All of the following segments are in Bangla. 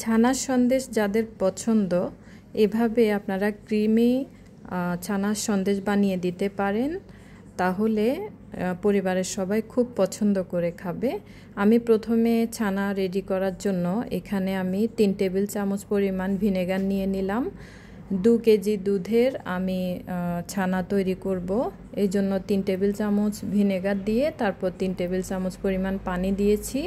ছানার সন্দেশ যাদের পছন্দ এভাবে আপনারা ক্রিমি ছানার সন্দেশ বানিয়ে দিতে পারেন, তাহলে পরিবারের সবাই খুব পছন্দ করে খাবে। আমি প্রথমে ছানা রেডি করার জন্য এখানে আমি 3 টেবিল চামচ পরিমাণ ভিনেগার নিয়ে নিলাম। 2 কেজি দুধের আমি ছানা তৈরি করব, এই জন্য 3 টেবিল চামচ ভিনেগার দিয়ে তারপর 3 টেবিল চামচ পরিমাণ পানি দিয়েছি।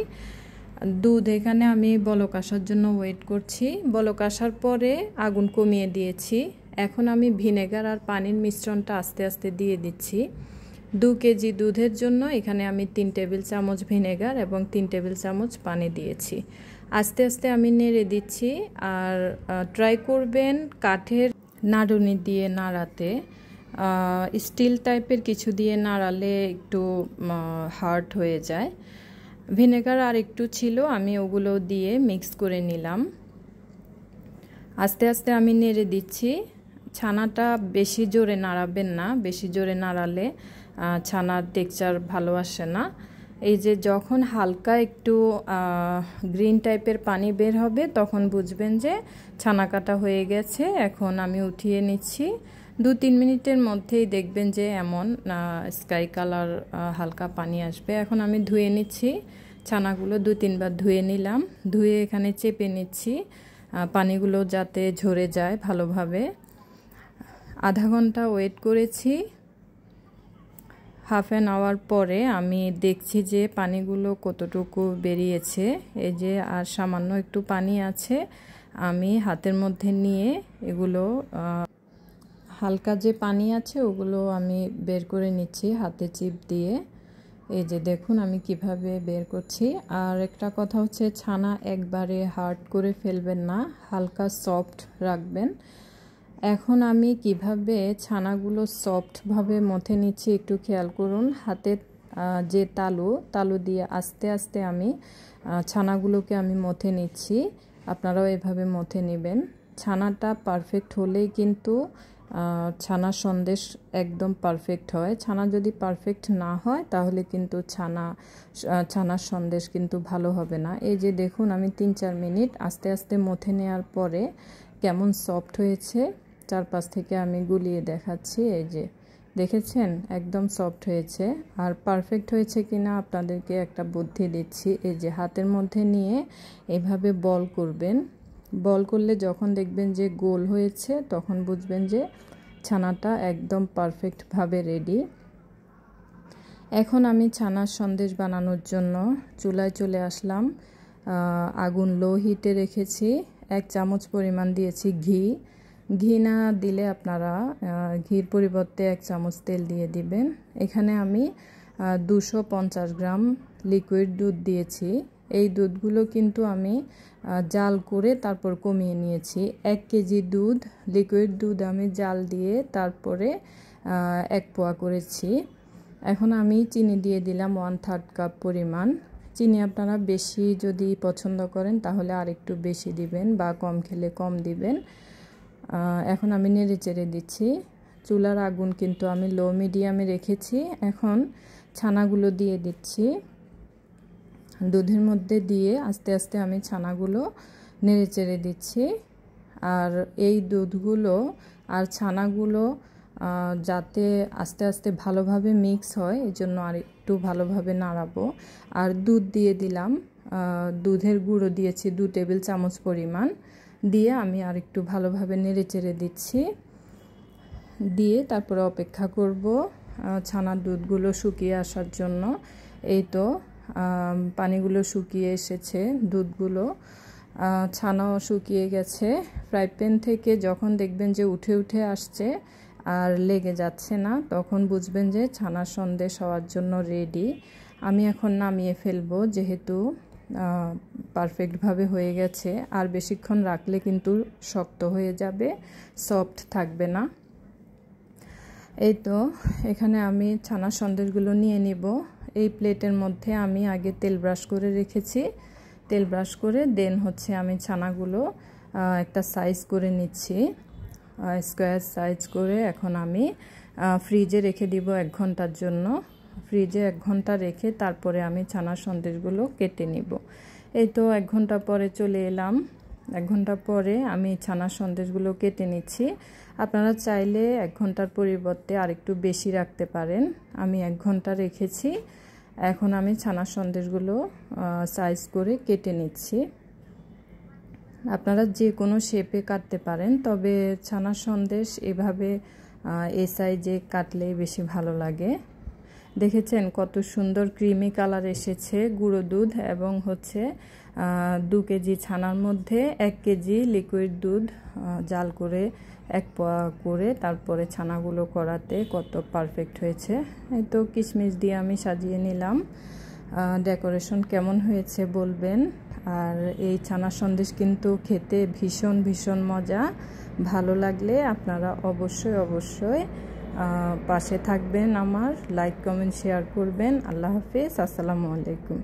দুধ এখানে আমি বলক আসার জন্য ওয়েট করছি। বলক আসার পরে আগুন কমিয়ে দিয়েছি। এখন আমি ভিনেগার আর পানির মিশ্রণটা আস্তে আস্তে দিয়ে দিচ্ছি। 2 কেজি দুধের জন্য এখানে আমি 3 টেবিল চামচ ভিনেগার এবং 3 টেবিল চামচ পানি দিয়েছি। আস্তে আস্তে আমি নেড়ে দিচ্ছি। আর ট্রাই করবেন কাঠের নাড়ুনি দিয়ে নাড়াতে। স্টিল টাইপের কিছু দিয়ে নাড়ালে একটু হার্ড হয়ে যায়। ভিনেগার আর একটু ছিল, আমি ওগুলো দিয়ে মিক্স করে নিলাম। আস্তে আস্তে আমি নেড়ে দিচ্ছি। ছানাটা বেশি জোরে নাড়াবেন না, বেশি জোরে নাড়ালে ছানার টেক্সচার ভালো আসে না। এই যে যখন হালকা একটু গ্রিন টাইপের পানি বের হবে তখন বুঝবেন যে ছানা কাটা হয়ে গেছে। এখন আমি উঠিয়ে নিচ্ছি। 2-3 মিনিটের মধ্যেই দেখবেন যে এমন স্কাই কালার হালকা পানি আসবে। এখন আমি ধুয়ে নিচ্ছি ছানাগুলো, 2-3 বার ধুয়ে নিলাম। ধুয়ে এখানে চেপে নিচ্ছি পানিগুলো যাতে ঝরে যায় ভালোভাবে। আধা ঘন্টা ওয়েট করেছি। হাফ অ্যান আওয়ার পরে আমি দেখছি যে পানিগুলো কতটুকু বেরিয়েছে। এই যে আর সামান্য একটু পানি আছে। আমি হাতের মধ্যে নিয়ে এগুলো হালকা যে পানি আছে ওগুলো আমি বের করে নিচ্ছি হাতে চিপ দিয়ে। এই যে দেখুন আমি কিভাবে বের করছি। আর একটা কথা হচ্ছে, ছানা একবারে হার্ড করে ফেলবেন না, হালকা সফট রাখবেন। এখন আমি কিভাবে ছানাগুলো সফটভাবে মথে নিচ্ছি একটু খেয়াল করুন। হাতের যে তালু দিয়ে আস্তে আস্তে আমি ছানাগুলোকে আমি মথে নিচ্ছি। আপনারাও এভাবে মথে নেবেন। ছানাটা পারফেক্ট হলেই কিন্তু ছানার সন্দেশ একদম পারফেক্ট হয়। ছানা যদি পারফেক্ট না হয় তাহলে কিন্তু ছানার সন্দেশ কিন্তু ভালো হবে না। এই যে দেখুন আমি 3-4 মিনিট আস্তে আস্তে মথে নেওয়ার পরে কেমন সফট হয়েছে, চারপাশ থেকে আমি গুলিয়ে দেখাচ্ছি। এই যে দেখেছেন একদম সফট হয়েছে। আর পারফেক্ট হয়েছে কিনা আপনাদেরকে একটা বুদ্ধি দিচ্ছি। এই যে হাতের মধ্যে নিয়ে এভাবে বল করবেন। বল করলে যখন দেখবেন যে গোল হয়েছে তখন বুঝবেন যে ছানাটা একদম পারফেক্টভাবে রেডি। এখন আমি ছানার সন্দেশ বানানোর জন্য চুলায় চলে আসলাম। আগুন লো হিটে রেখেছি। 1 চামচ পরিমাণ দিয়েছি ঘি। ঘি না দিলে আপনারা ঘির পরিবর্তে 1 চামচ তেল দিয়ে দিবেন। এখানে আমি 250 গ্রাম লিকুইড দুধ দিয়েছি। এই দুধগুলো কিন্তু আমি জাল করে তারপর কমিয়ে নিয়েছি। 1 কেজি দুধ, লিকুইড দুধ আমি জাল দিয়ে তারপরে 1 পোয়া করেছি। এখন আমি চিনি দিয়ে দিলাম 1/3 কাপ পরিমাণ। চিনি আপনারা বেশি যদি পছন্দ করেন তাহলে আর একটু বেশি দিবেন, বা কম খেলে কম দিবেন। এখন আমি নেড়ে চেড়ে দিচ্ছি। চুলার আগুন কিন্তু আমি লো মিডিয়ামে রেখেছি। এখন ছানাগুলো দিয়ে দিচ্ছি। দুধের মধ্যে দিয়ে আস্তে আস্তে আমি ছানাগুলো নেড়ে চেড়ে দিচ্ছি। আর এই দুধগুলো আর ছানাগুলো যাতে আস্তে আস্তে ভালোভাবে মিক্স হয় এই জন্য আর একটু ভালোভাবে নাড়াবো। আর দুধ দিয়ে দিলাম, দুধের গুঁড়ো দিয়েছি 2 টেবিল চামচ পরিমাণ দিয়ে আমি আর একটু ভালোভাবে নেড়ে চেড়ে দিচ্ছি। দিয়ে তারপরে অপেক্ষা করব ছানার দুধগুলো শুকিয়ে আসার জন্য। এই তো পানিগুলো শুকিয়ে এসেছে, দুধগুলো ছানাও শুকিয়ে গেছে। ফ্রাই প্যান থেকে যখন দেখবেন যে উঠে উঠে আসছে আর লেগে যাচ্ছে না তখন বুঝবেন যে ছানার সন্দেশ হওয়ার জন্য রেডি। আমি এখন নামিয়ে ফেলবো যেহেতু পারফেক্টভাবে হয়ে গেছে। আর বেশিক্ষণ রাখলে কিন্তু শক্ত হয়ে যাবে, সফট থাকবে না। এই তো এখানে আমি ছানার সন্দেশগুলো নিয়ে নিব। এই প্লেটের মধ্যে আমি আগে তেল ব্রাশ করে রেখেছি। তেল ব্রাশ করে দেন হচ্ছে আমি ছানাগুলো একটা সাইজ করে নিচ্ছি, স্কোয়ার সাইজ করে। এখন আমি ফ্রিজে রেখে দিব 1 ঘন্টার জন্য। ফ্রিজে 1 ঘন্টা রেখে তারপরে আমি ছানার সন্দেশগুলো কেটে নিব। এই তো 1 ঘন্টা পরে চলে এলাম। 1 ঘন্টা পরে আমি ছানার সন্দেশগুলো কেটে নিচ্ছি। আপনারা চাইলে 1 ঘন্টার পরিবর্তে আরেকটু বেশি রাখতে পারেন। আমি 1 ঘন্টা রেখেছি। এখন আমি ছানার সন্দেশগুলো সাইজ করে কেটে নিচ্ছি। আপনারা যে কোনো শেপে কাটতে পারেন, তবে ছানার সন্দেশ এভাবে এই সাইজে কাটলে বেশি ভালো লাগে। দেখেছেন কত সুন্দর ক্রিমি কালার এসেছে। গুঁড়ো দুধ এবং হচ্ছে 2 কেজি ছানার মধ্যে 1 কেজি লিকুইড দুধ জাল করে 1 পোয়া করে তারপরে ছানাগুলো করাতে কত পারফেক্ট হয়েছে। এই তো কিশমিশ দিয়ে আমি সাজিয়ে নিলাম। ডেকোরেশন কেমন হয়েছে বলবেন। আর এই ছানার সন্দেশ কিন্তু খেতে ভীষণ ভীষণ মজা। ভালো লাগলে আপনারা অবশ্যই পাশে থাকবেন আমার, লাইক কমেন্ট শেয়ার করবেন। আল্লাহ হাফেজ, আসসালামু আলাইকুম।